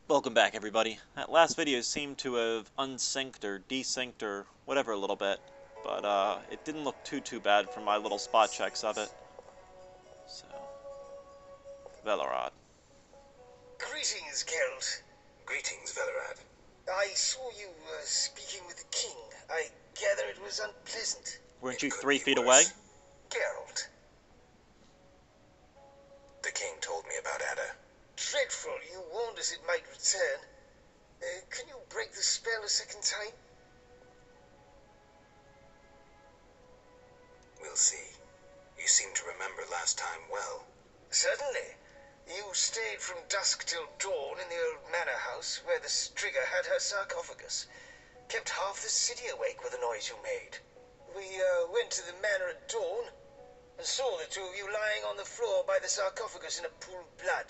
Welcome back, everybody. That last video seemed to have unsynced or desynced or whatever a little bit, but it didn't look too bad from my little spot checks of it. So, Velerad. Greetings, Geralt. Greetings, Velerad. I saw you speaking with the king. I gather it was unpleasant. Weren't you 3 feet away? Geralt. The king told me about Adda. Dreadful. You warned us it might return. Can you break the spell a second time? We'll see. You seem to remember last time well. Certainly. You stayed from dusk till dawn in the old manor house where the Striga had her sarcophagus. Kept half the city awake with the noise you made. We went to the manor at dawn and saw the two of you lying on the floor by the sarcophagus in a pool of blood.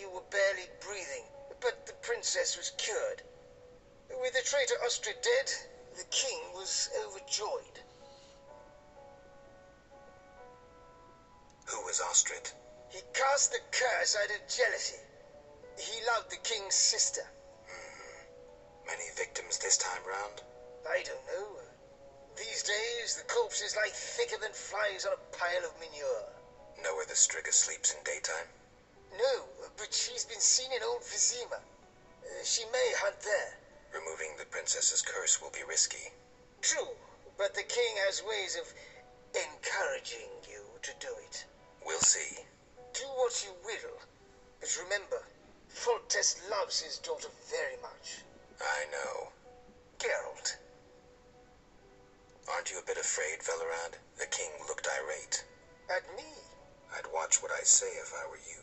You were barely breathing, but the princess was cured. With the traitor Striga dead, the king was overjoyed. Who was Striga? He cast the curse out of jealousy. He loved the king's sister. Many victims this time round? I don't know. These days, the corpses lie thicker than flies on a pile of manure. Know where the Striga sleeps in daytime? No, but she's been seen in old Vizima. She may hunt there. Removing the princess's curse will be risky. True, but the king has ways of encouraging you to do it. We'll see. Do what you will, but remember, Foltest loves his daughter very much. I know. Geralt. Aren't you a bit afraid, Velerad? The king looked irate. At me? I'd watch what I say if I were you.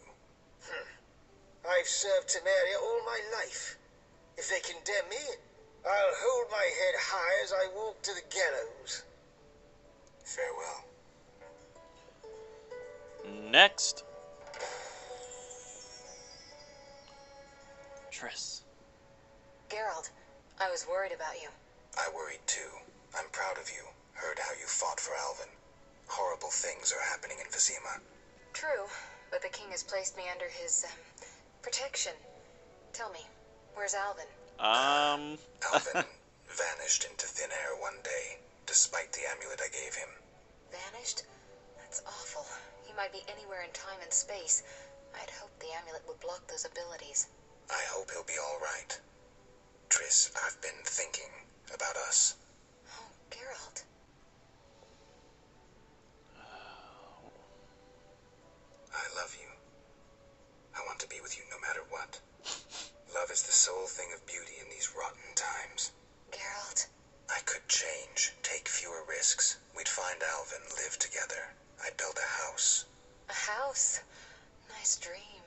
I've served Temeria all my life. If they condemn me, I'll hold my head high as I walk to the gallows. Farewell. Next. Triss. Geralt, I was worried about you. I worried too. I'm proud of you. Heard how you fought for Alvin. Horrible things are happening in Vizima. True, but the king has placed me under his, protection. Tell me, where's Alvin? Alvin vanished into thin air one day, despite the amulet I gave him. Vanished? That's awful. He might be anywhere in time and space. I'd hoped the amulet would block those abilities. I hope he'll be all right. Triss, I've been thinking about us. Oh, Geralt. I love you. I want to be with you no matter what. Love is the sole thing of beauty in these rotten times. Geralt. I could change, take fewer risks. We'd find Alvin, live together. I'd build a house. A house? Nice dream.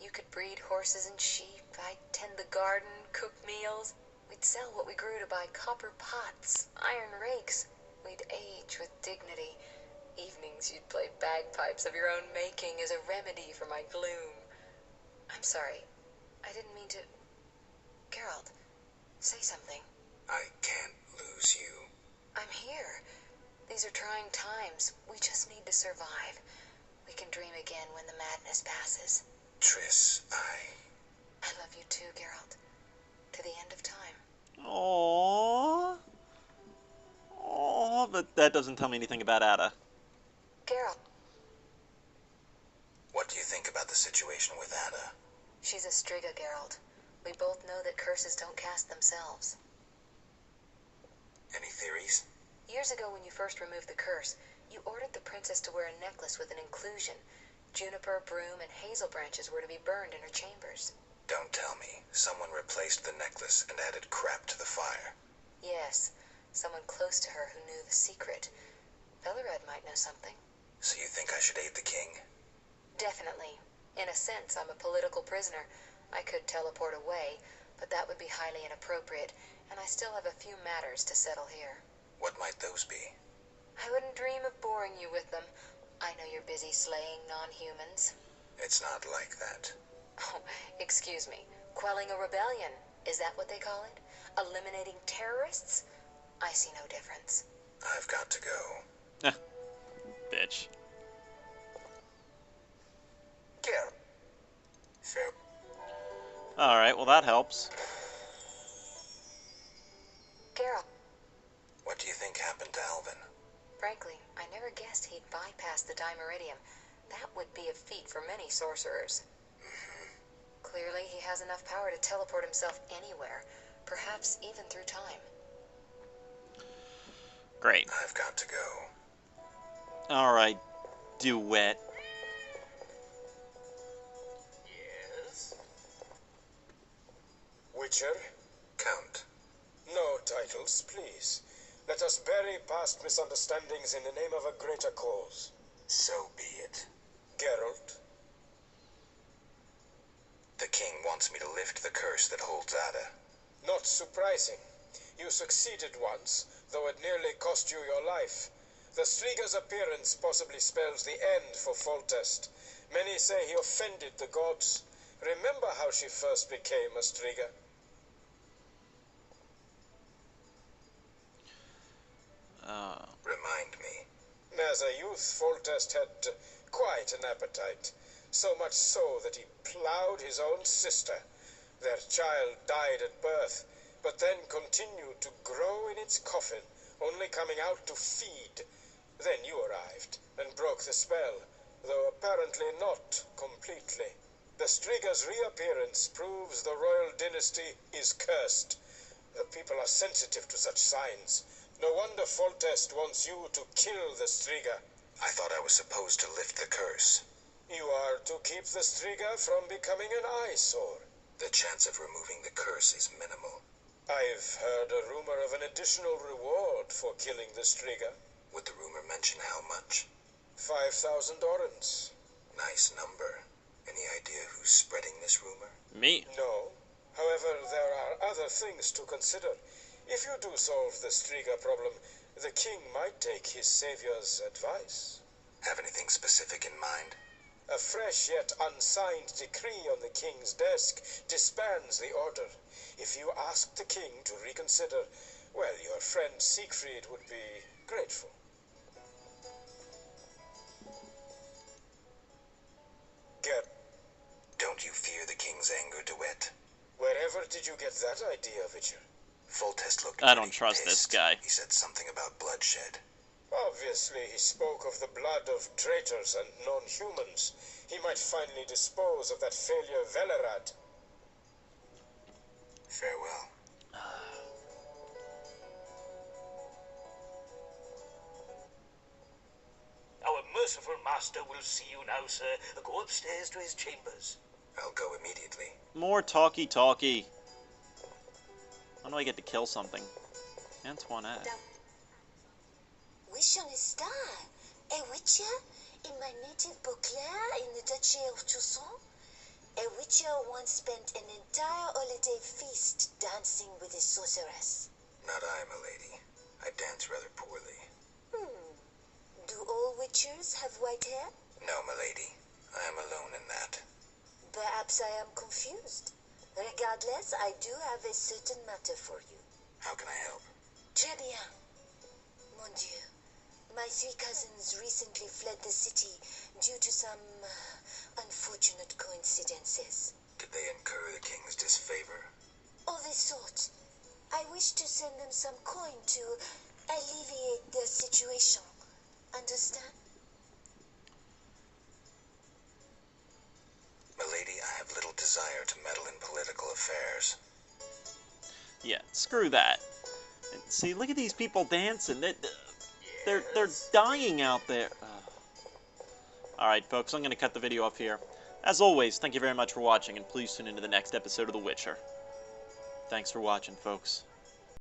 You could breed horses and sheep. I'd tend the garden, cook meals. We'd sell what we grew to buy copper pots, iron rakes. We'd age with dignity. Evenings you'd play bagpipes of your own making as a remedy for my gloom. I'm sorry. I didn't mean to... Geralt, say something. I can't lose you. I'm here. These are trying times. We just need to survive. We can dream again when the madness passes. Triss, I love you too, Geralt. To the end of time. Aww. Aww, but that doesn't tell me anything about Adda. Geralt. What do you think about the situation with Adda? She's a Striga, Geralt. We both know that curses don't cast themselves. Any theories? Years ago when you first removed the curse, you ordered the princess to wear a necklace with an inclusion. Juniper, broom, and hazel branches were to be burned in her chambers. Don't tell me. Someone replaced the necklace and added crap to the fire. Yes, someone close to her who knew the secret. Velerad might know something. So you think I should aid the king? Definitely. In a sense, I'm a political prisoner. I could teleport away, but that would be highly inappropriate, and I still have a few matters to settle here. What might those be? I wouldn't dream of boring you with them. I know you're busy slaying non-humans. It's not like that. Oh, excuse me. Quelling a rebellion. Is that what they call it? Eliminating terrorists? I see no difference. I've got to go. Bitch. Geralt. Fair. Alright, well that helps. Geralt, What do you think happened to Alvin? frankly, I never guessed he'd bypass the Dimeridium. That would be a feat for many sorcerers. Clearly, he has enough power to teleport himself anywhere, perhaps even through time. Great. I've got to go. Alright, Duet. Yes? Witcher? Count. No titles, please. Let us bury past misunderstandings in the name of a greater cause. So be it. Geralt? The king wants me to lift the curse that holds Adda. Not surprising. You succeeded once, though it nearly cost you your life. The Striga's appearance possibly spells the end for Foltest. Many say he offended the gods. Remember how she first became a Striga? Remind me. As a youth, Foltest had quite an appetite. So much so that he plowed his own sister. Their child died at birth, but then continued to grow in its coffin, only coming out to feed. Then you arrived and broke the spell, though apparently not completely. The Striga's reappearance proves the royal dynasty is cursed. The people are sensitive to such signs. No wonder Foltest wants you to kill the Striga. I thought I was supposed to lift the curse. You are to keep the Striga from becoming an eyesore. The chance of removing the curse is minimal. I've heard a rumor of an additional reward for killing the Striga. Would the rumor mention how much? 5,000 orens. Nice number. Any idea who's spreading this rumor? Me. No. However, there are other things to consider. If you do solve the Striga problem, the king might take his savior's advice. Have anything specific in mind? A fresh yet unsigned decree on the king's desk disbands the order. If you ask the king to reconsider, well, your friend Siegfried would be grateful. Get. Don't you fear the king's anger, Duet? Wherever did you get that idea, Witcher? Foltest looked I don't pretty trust this pissed. guy. He said something about bloodshed. Obviously, he spoke of the blood of traitors and non-humans. He might finally dispose of that failure Velerad. Farewell. Our merciful master will see you now, sir. Go upstairs to his chambers. I'll go immediately. More talky. When do I get to kill something? Antoinette. Wish on a star, a witcher in my native Beauclair in the Duchy of Toussaint. A witcher once spent an entire holiday feast dancing with a sorceress. Not I, milady. I dance rather poorly. Do all witchers have white hair? No, milady. I am alone in that. Perhaps I am confused. Regardless, I do have a certain matter for you. How can I help? Très bien. Mon Dieu. My three cousins recently fled the city due to some unfortunate coincidences. Did they incur the king's disfavor? Of a sort. I wish to send them some coin to alleviate their situation. Understand? Milady, I have little desire to meddle in political affairs. Yeah, screw that. And see, look at these people dancing. They're dying out there. Alright, folks, I'm going to cut the video off here. As always, thank you very much for watching, and please tune into the next episode of The Witcher. Thanks for watching, folks.